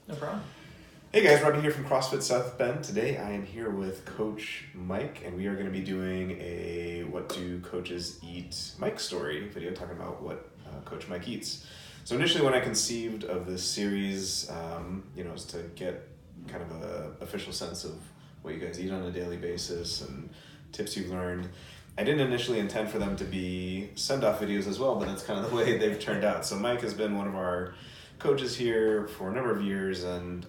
No problem. Hey guys, Robbie here from CrossFit South Bend. Today I am here with Coach Mike, and we are going to be doing a What Do Coaches Eat Mike story video talking about what Coach Mike eats. So initially when I conceived of this series, is to get kind of a official sense of what you guys eat on a daily basis and tips you've learned. I didn't initially intend for them to be send-off videos as well, but that's kind of the way they've turned out. So Mike has been one of our coaches here for a number of years, and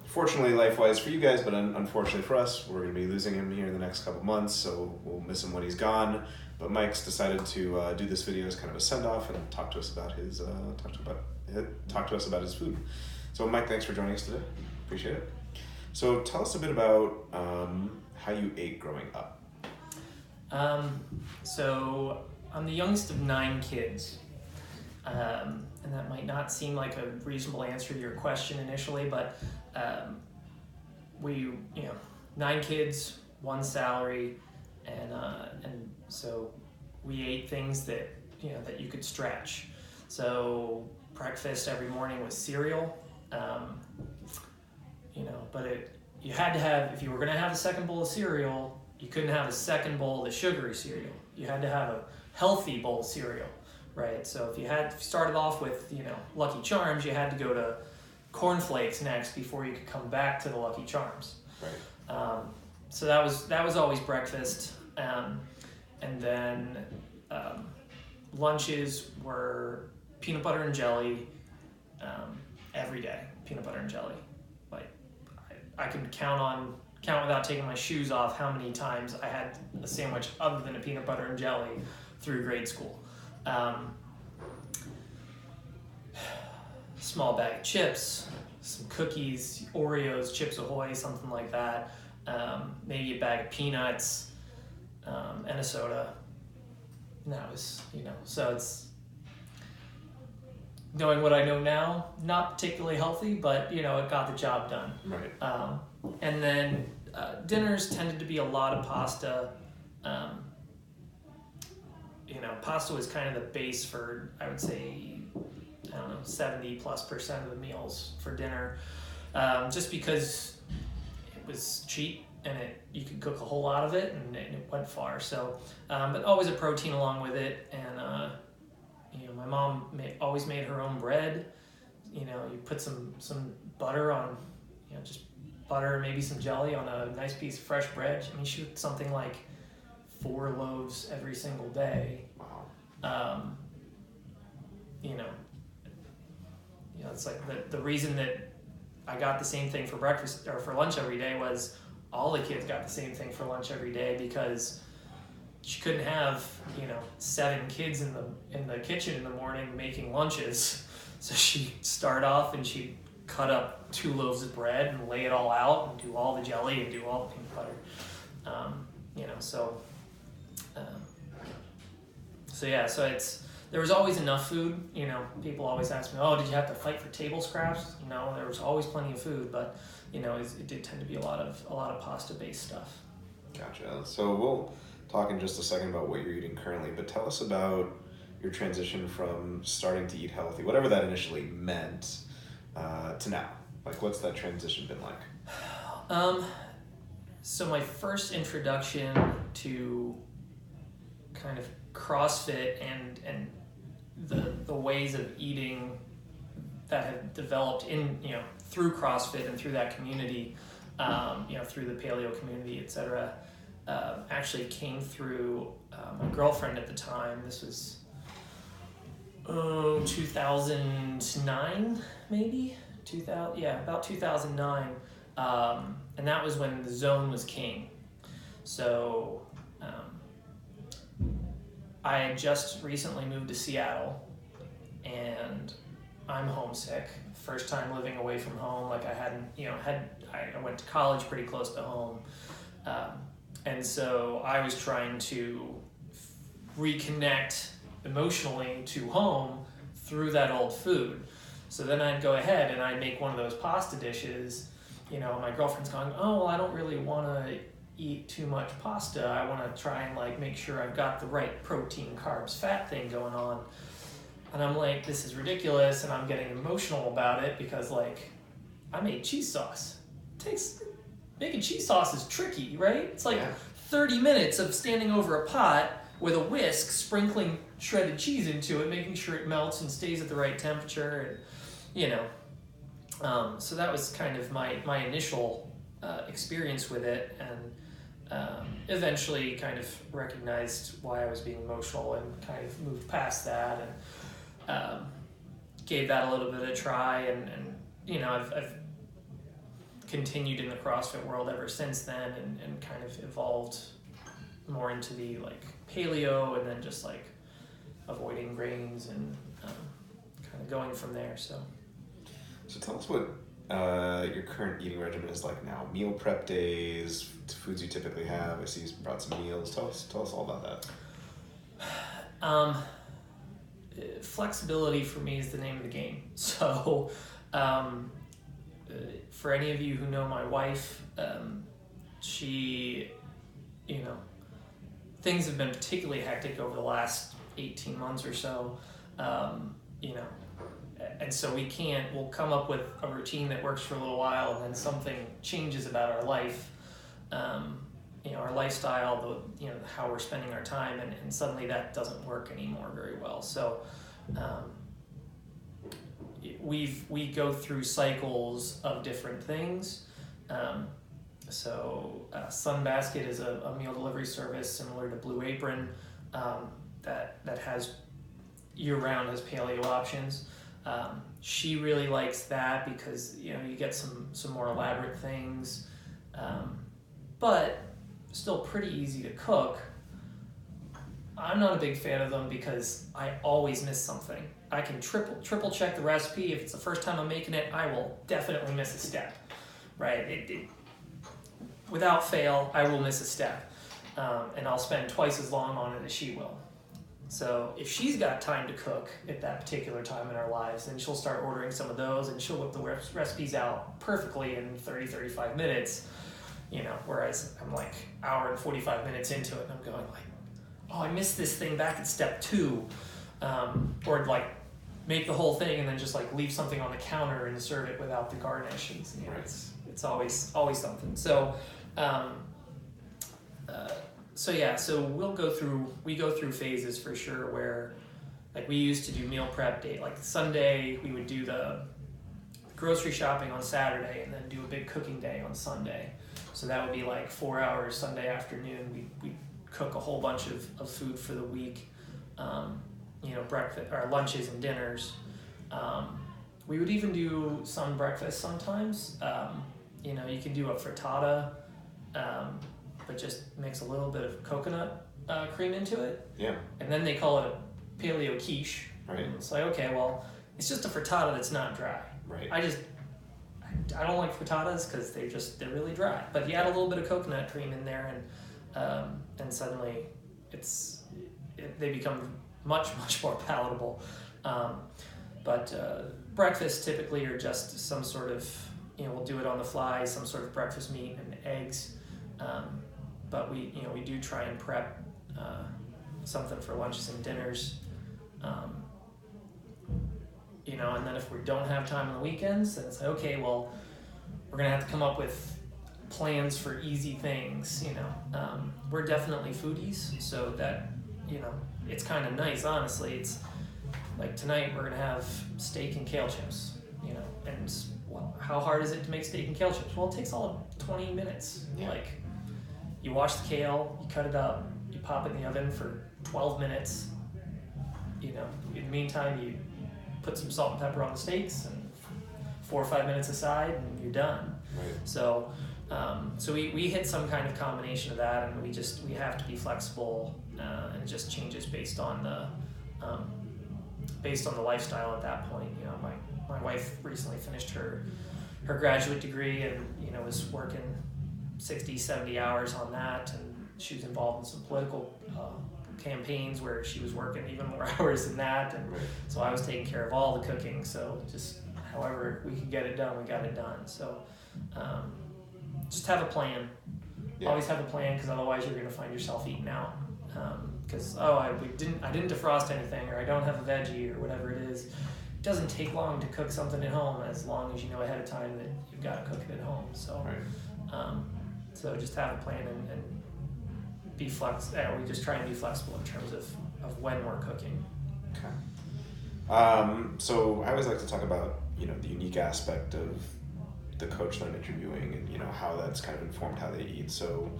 fortunately life-wise for you guys, but unfortunately for us, we're going to be losing him here in the next couple months, so we'll miss him when he's gone. But Mike's decided to do this video as kind of a send-off and talk to us about his food. So Mike, thanks for joining us today. Appreciate it. So tell us a bit about how you ate growing up. So I'm the youngest of 9 kids. And that might not seem like a reasonable answer to your question initially, but we, 9 kids, 1 salary, and so we ate things that that you could stretch. So breakfast every morning was cereal, but you had to have, if you were going to have a second bowl of cereal, you couldn't have a second bowl of the sugary cereal. You had to have a healthy bowl of cereal. Right, so if you started off with, Lucky Charms, you had to go to cornflakes next before you could come back to the Lucky Charms. Right. So that was always breakfast, and then lunches were peanut butter and jelly every day. Peanut butter and jelly, like I can count without taking my shoes off how many times I had a sandwich other than a peanut butter and jelly through grade school. Small bag of chips, some cookies, Oreos, Chips Ahoy, something like that. Maybe a bag of peanuts, and a soda. And that was, so it's, knowing what I know now, not particularly healthy, but, it got the job done. Right. And then dinners tended to be a lot of pasta. Pasta was kind of the base for, I would say, 70+% of the meals for dinner, just because it was cheap and you could cook a whole lot of it and it went far. So, but always a protein along with it. And, my mom always made her own bread. You put some butter on, just butter, maybe some jelly on a nice piece of fresh bread. I mean, she would something like 4 loaves every single day. Wow. It's like the reason that I got the same thing for breakfast or for lunch every day was all the kids got the same thing for lunch every day, because she couldn't have 7 kids in the kitchen in the morning making lunches. So she'd start off and she'd cut up 2 loaves of bread and lay it all out and do all the jelly and do all the peanut butter. So there was always enough food. People always ask me, oh, did you have to fight for table scraps? There was always plenty of food, but it did tend to be a lot of pasta based stuff. Gotcha. So we'll talk in just a second about what you're eating currently, but tell us about your transition from starting to eat healthy, whatever that initially meant, to now. Like, what's that transition been like? So my first introduction to kind of CrossFit and the ways of eating that have developed through CrossFit and through that community, through the paleo community, etc., actually came through my girlfriend at the time. This was 2009, maybe about 2009, and that was when the Zone was king. So I had just recently moved to Seattle, and I'm homesick. First time living away from home. Like I hadn't, I went to college pretty close to home, and so I was trying to reconnect emotionally to home through that old food. So then I'd go ahead and I'd make one of those pasta dishes. My girlfriend's going, oh, well, I don't really want to eat too much pasta. I want to try and make sure I've got the right protein, carbs, fat thing going on. And I'm like, this is ridiculous, and I'm getting emotional about it because, like, I made cheese sauce. Making cheese sauce is tricky, right? It's like 30 minutes of standing over a pot with a whisk, sprinkling shredded cheese into it, making sure it melts and stays at the right temperature, and so that was kind of my initial experience with it, and eventually kind of recognized why I was being emotional and kind of moved past that, and gave that a little bit of a try, and I've continued in the CrossFit world ever since then, and kind of evolved more into the like paleo, and then just like avoiding grains, and kind of going from there. So tell us what your current eating regimen is like now. Meal prep days, foods you typically have. I see you brought some meals. Tell us all about that. Flexibility for me is the name of the game. So for any of you who know my wife, she, things have been particularly hectic over the last 18 months or so, and so we'll come up with a routine that works for a little while, and then something changes about our life, our lifestyle, how we're spending our time, and suddenly that doesn't work anymore very well. So we go through cycles of different things. Sunbasket is a meal delivery service similar to Blue Apron, that has year-round has paleo options. She really likes that because you get some more elaborate things, but still pretty easy to cook. I'm not a big fan of them because I always miss something. I can triple check the recipe. If it's the first time I'm making it, I will definitely miss a step, right? Without fail, I will miss a step, and I'll spend twice as long on it as she will. So if she's got time to cook at that particular time in our lives, then she'll start ordering some of those, and she'll whip the recipes out perfectly in 30-35 minutes, whereas I'm like hour and 45 minutes into it, and I'm going like, oh, I missed this thing back at step 2, or like make the whole thing and then just like leave something on the counter and serve it without the garnish. And, Right. It's always something. So so we go through phases for sure where like we used to do meal prep day, like Sunday we would do the grocery shopping on Saturday and then do a big cooking day on Sunday. So that would be like 4 hours Sunday afternoon. We cook a whole bunch of food for the week, breakfast or lunches and dinners. We would even do some breakfast sometimes. You can do a frittata, but just mix a little bit of coconut cream into it. Yeah. And then they call it a paleo quiche. Right. And it's like, okay, well, it's just a frittata that's not dry. Right. I don't like frittatas because they're really dry. But you add a little bit of coconut cream in there, and suddenly they become much more palatable. But breakfast typically are just some sort of we'll do it on the fly, some sort of breakfast meat and eggs. But we do try and prep something for lunches and dinners. And then if we don't have time on the weekends, then it's like, okay, well, we're gonna have to come up with plans for easy things. We're definitely foodies, so that it's kind of nice. Honestly, it's like tonight we're gonna have steak and kale chips. And well, how hard is it to make steak and kale chips? Well, it takes all of 20 minutes. Yeah. Like you wash the kale, you cut it up, you pop it in the oven for 12 minutes. In the meantime, you put some salt and pepper on the steaks and 4 or 5 minutes aside, and you're done. Right. So we hit some kind of combination of that, and we have to be flexible, and it just changes based on the lifestyle at that point. My wife recently finished her graduate degree, and was working 60-70 hours on that, and she was involved in some political campaigns where she was working even more hours than that, and so I was taking care of all the cooking. So just however we could get it done, we got it done. So just have a plan. Yeah. Always have a plan, because otherwise you're going to find yourself eating out. because I didn't defrost anything, or I don't have a veggie, or whatever it is. It doesn't take long to cook something at home, as long as you know ahead of time that you've got to cook it at home. So, so just have a plan and be flexible. We just try and be flexible in terms of when we're cooking. Okay. So I always like to talk about, the unique aspect of the coach that I'm interviewing, and how that's kind of informed how they eat. So,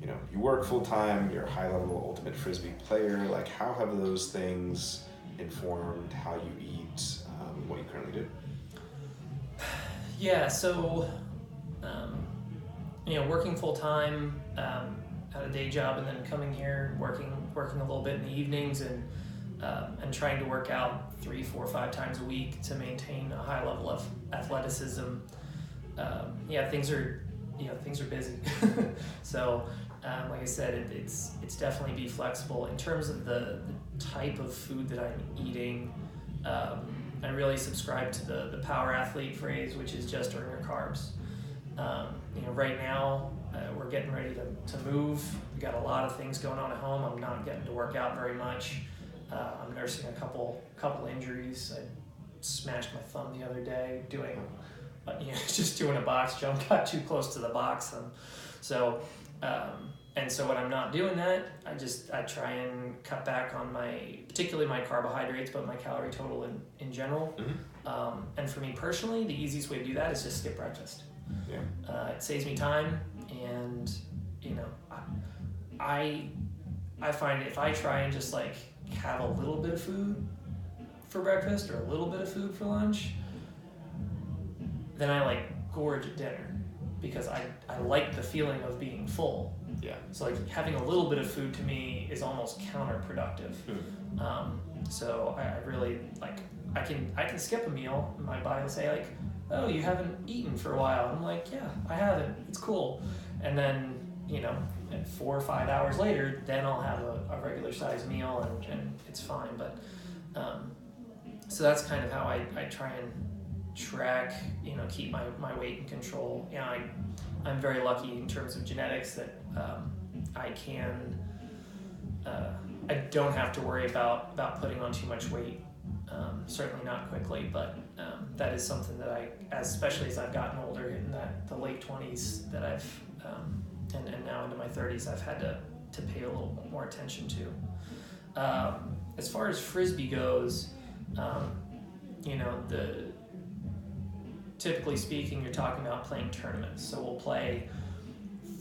you work full time, you're a high level ultimate Frisbee player. Like, how have those things informed how you eat, what you currently do? Yeah. So, working full time, at a day job, and then coming here, working a little bit in the evenings, and trying to work out 3, 4, 5 times a week to maintain a high level of athleticism. Things are busy. So, like I said, it's definitely be flexible in terms of the type of food that I'm eating. I really subscribe to the power athlete phrase, which is just earn your carbs. Right now, we're getting ready to move. We got a lot of things going on at home. I'm not getting to work out very much. I'm nursing a couple injuries. I smashed my thumb the other day just doing a box jump. Got too close to the box, and so when I'm not doing that, I try and cut back on particularly my carbohydrates, but my calorie total in general. Mm-hmm. And for me personally, the easiest way to do that is just skip breakfast. Yeah. It saves me time, and I find if I try and just like have a little bit of food for breakfast or a little bit of food for lunch, then I like gorge at dinner, because I like the feeling of being full. Yeah. So like having a little bit of food to me is almost counterproductive. So I really like, I can skip a meal, and my body will say like, oh, you haven't eaten for a while. I'm like, yeah, I haven't. It's cool. And then, 4 or 5 hours later, then I'll have a regular sized meal, and it's fine. But so that's kind of how I try and track, keep my weight in control. I'm very lucky in terms of genetics that I don't have to worry about putting on too much weight. Certainly not quickly, but that is something that especially as I've gotten older, in the late 20s, that I've and now into my 30s, I've had to pay a little more attention to. As far as Frisbee goes, typically speaking, you're talking about playing tournaments. So we'll play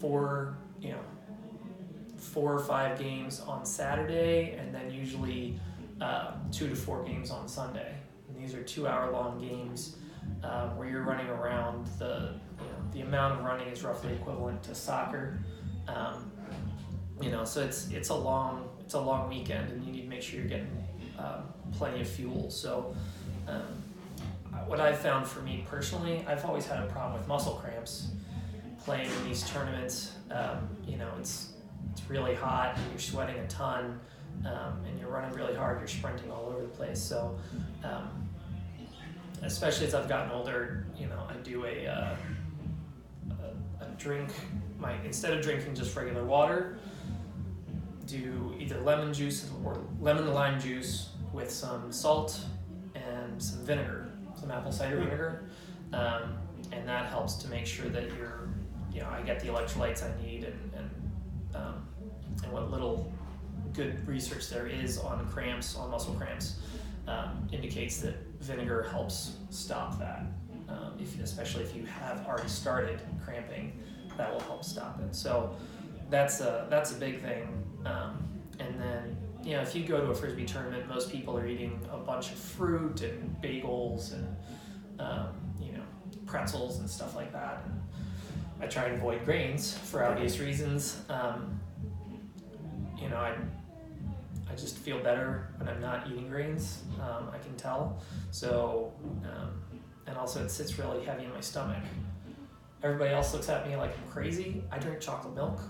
4 or 5 games on Saturday, and then usually 2 to 4 games on Sunday. And these are 2-hour-long games where you're running around. The amount of running is roughly equivalent to soccer. So it's a long weekend, and you need to make sure you're getting plenty of fuel. So what I've found for me personally, I've always had a problem with muscle cramps playing in these tournaments. It's really hot, and you're sweating a ton, and you're running really hard. You're sprinting all over the place. So especially as I've gotten older, I do a drink. Instead of drinking just regular water, do either lemon juice or lemon lime juice with some salt and some vinegar, some apple cider vinegar, and that helps to make sure that I get the electrolytes I need, and what little good research there is on muscle cramps indicates that vinegar helps stop that. Especially if you have already started cramping, that will help stop it. So that's a big thing. And then if you go to a Frisbee tournament, most people are eating a bunch of fruit and bagels and pretzels and stuff like that. And I try and avoid grains for obvious reasons. I just feel better when I'm not eating grains. I can tell. So, and also it sits really heavy in my stomach. Everybody else looks at me like I'm crazy. I drink chocolate milk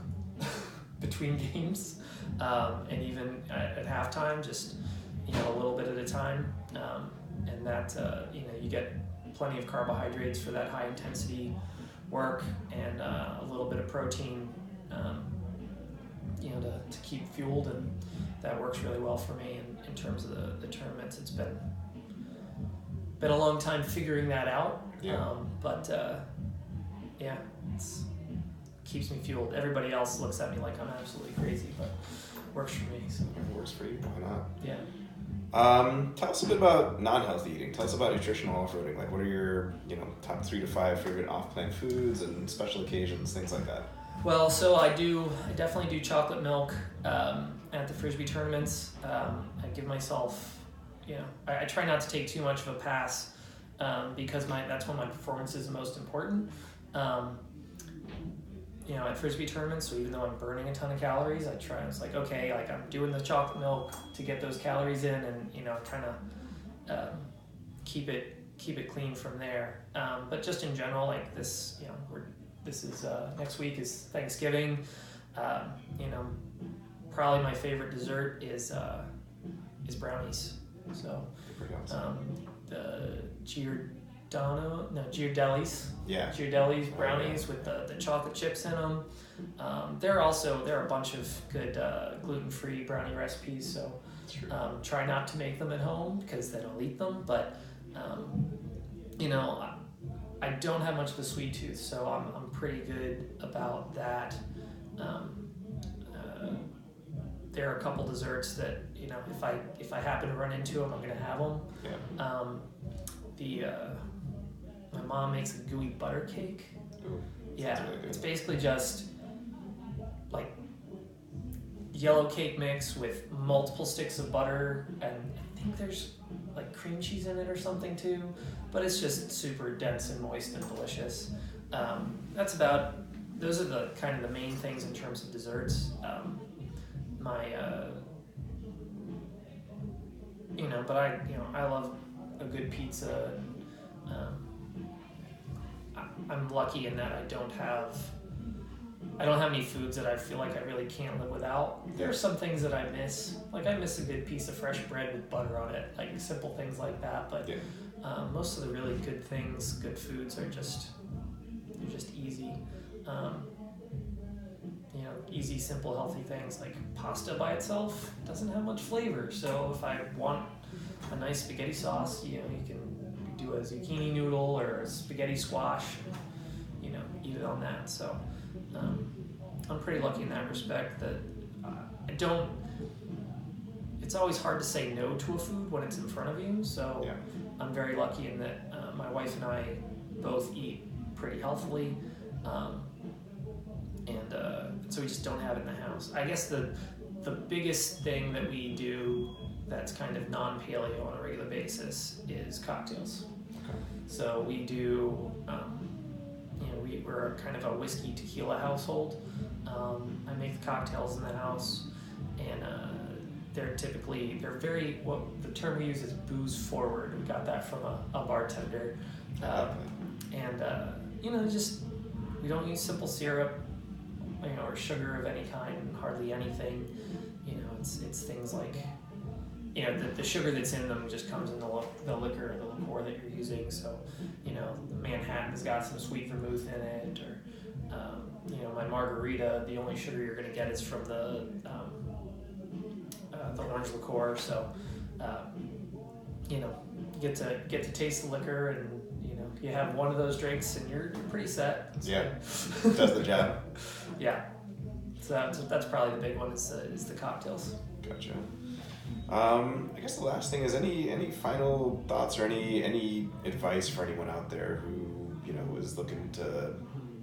between games, and even at halftime, just a little bit at a time. And that you get plenty of carbohydrates for that high intensity work, and a little bit of protein. to keep fueled, and that works really well for me in terms of the tournaments. It's been a long time figuring that out. Yeah. It's keeps me fueled. Everybody else looks at me like I'm absolutely crazy, but works for me. So. If it works for you, why not? Yeah. Tell us a bit about non-healthy eating. Tell us about nutritional off-roading. Like, what are your top 3 to 5 favorite off-plan foods and special occasions, things like that? Well, so I definitely do chocolate milk at the Frisbee tournaments. I give myself, I try not to take too much of a pass because that's when my performance is the most important. At Frisbee tournaments, so even though I'm burning a ton of calories, it's like, okay, like I'm doing the chocolate milk to get those calories in, and kind of keep it clean from there. But just in general, like this, next week is Thanksgiving. Probably my favorite dessert is brownies. So the Giardelli's. Yeah. Giardelli's brownies with the chocolate chips in them. There are a bunch of good gluten-free brownie recipes. So try not to make them at home because then I'll eat them. But I don't have much of a sweet tooth, so I'm pretty good about that. There are a couple desserts that if I happen to run into them, I'm gonna have them. Yeah. My mom makes a gooey butter cake. Ooh, yeah, really good. It's basically just like yellow cake mix with multiple sticks of butter, and I think there's like cream cheese in it or something too. But it's just super dense and moist and delicious. Those are the kind of the main things in terms of desserts. I love a good pizza. I'm lucky in that I don't have any foods that I feel like I really can't live without. There are some things that I miss. Like I miss a good piece of fresh bread with butter on it, like simple things like that. But most of the really good things, good foods are just easy. Easy, simple, healthy things like pasta by itself doesn't have much flavor. So if I want a nice spaghetti sauce, you can do a zucchini noodle or a spaghetti squash, and, eat it on that. So I'm pretty lucky in that respect that it's always hard to say no to a food when it's in front of you. So I'm very lucky in that my wife and I both eat pretty healthily. So we just don't have it in the house. I guess the biggest thing that we do that's kind of non-paleo on a regular basis is cocktails. Okay. So we do, we're kind of a whiskey tequila household. I make the cocktails in the house, and they're very, the term we use is booze forward. We got that from a bartender. We don't use simple syrup, or sugar of any kind, hardly anything. It's things like, the sugar that's in them just comes in the liquor or the liqueur that you're using. So, the Manhattan's got some sweet vermouth in it, or, my margarita, the only sugar you're going to get is from the orange liqueur. So, get to taste the liquor, and you have one of those drinks and you're pretty set. So. Yeah, does the job. Yeah, so that's probably the big one is the cocktails. Gotcha. I guess the last thing is any final thoughts or any advice for anyone out there who is looking to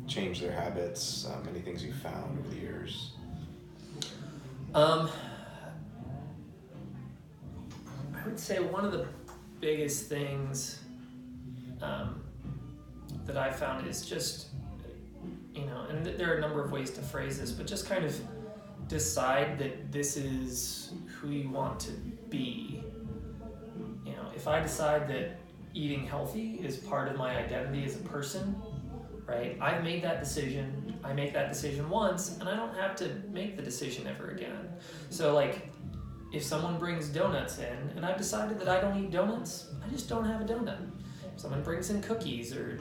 change their habits. Any things you found over the years. I would say one of the biggest things that I found is just, and there are a number of ways to phrase this, but just kind of decide that this is who you want to be. If I decide that eating healthy is part of my identity as a person, right? I've made that decision. I make that decision once, and I don't have to make the decision ever again. So like, if someone brings donuts in, and I've decided that I don't eat donuts, I just don't have a donut. If someone brings in cookies or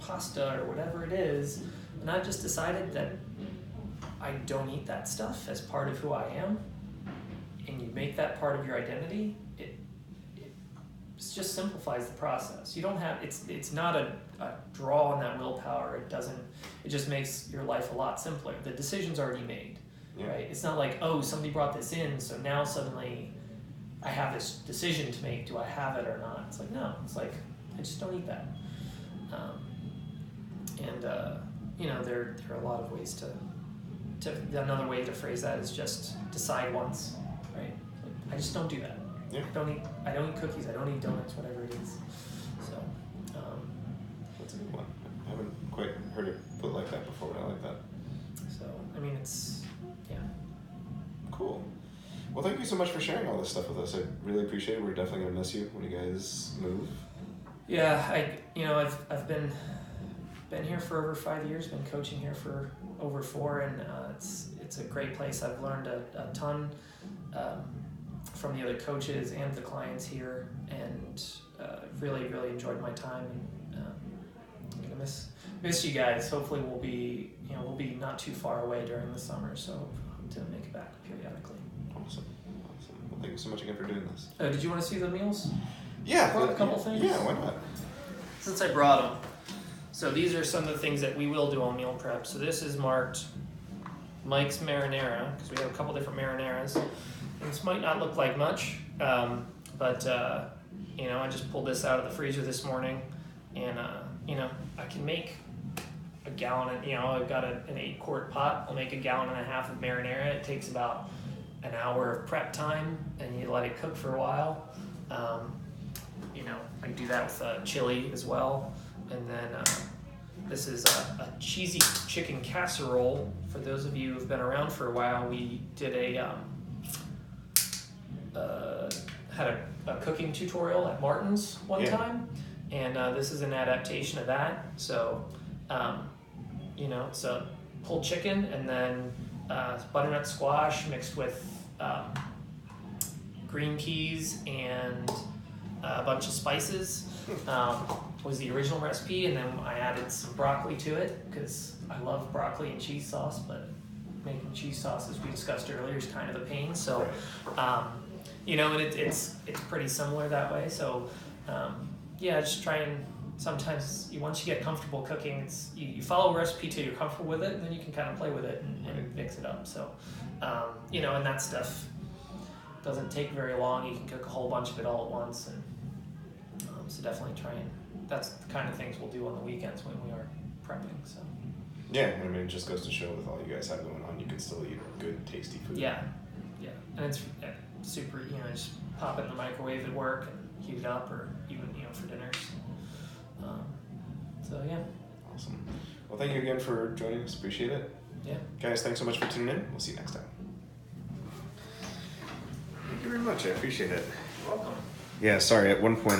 pasta or whatever it is, and I've just decided that I don't eat that stuff as part of who I am, and you make that part of your identity, it just simplifies the process. You don't have, it's not a draw on that willpower. It just makes your life a lot simpler. The decision's already made, right? It's not like, oh, somebody brought this in, so now suddenly I have this decision to make. Do I have it or not? It's like, no. It's like, I just don't eat that. There are a lot of ways to another way to phrase that is just decide once, right? Like, I just don't do that. Yeah. I don't eat cookies. I don't eat donuts. Whatever it is. So. That's a good one. I haven't quite heard it put like that before, but I like that. So I mean, it's cool. Well, thank you so much for sharing all this stuff with us. I really appreciate it. We're definitely gonna miss you when you guys move. Yeah, I've been here for over 5 years. Been coaching here for over 4, and it's a great place. I've learned a ton from the other coaches and the clients here, and really enjoyed my time. And I'm gonna miss you guys. Hopefully we'll be not too far away during the summer, so hope to make it back periodically. Awesome. Well, thank you so much again for doing this. Did you want to see the meals? Yeah. Brought a couple things. Yeah, why not? Since I brought them. So these are some of the things that we will do on meal prep. So this is marked Mike's marinara, because we have a couple different marinaras. And this might not look like much, but I just pulled this out of the freezer this morning, and I can make a gallon. I've got an 8-quart pot. I'll make a gallon and a half of marinara. It takes about an hour of prep time, and you let it cook for a while. I can do that with chili as well. And then this is a cheesy chicken casserole. For those of you who've been around for a while, we did had a cooking tutorial at Martin's one time, and this is an adaptation of that. So, it's a pulled chicken, and then butternut squash mixed with green peas and a bunch of spices. Was the original recipe, and then I added some broccoli to it because I love broccoli and cheese sauce, but making cheese sauce, as we discussed earlier, is kind of a pain. So, and it's pretty similar that way. So, just try and sometimes once you get comfortable cooking, you follow a recipe till you're comfortable with it, and then you can kind of play with it and mix it up. So, and that stuff doesn't take very long. You can cook a whole bunch of it all at once, and so definitely try and. That's the kind of things we'll do on the weekends when we are prepping. So. Yeah, it just goes to show with all you guys have going on, you can still eat good, tasty food. Yeah, and it's super. Just pop it in the microwave at work and heat it up, or even for dinners. So yeah. Awesome. Well, thank you again for joining us. Appreciate it. Yeah. Guys, thanks so much for tuning in. We'll see you next time. Thank you very much. I appreciate it. You're welcome. Yeah. Sorry. At one point.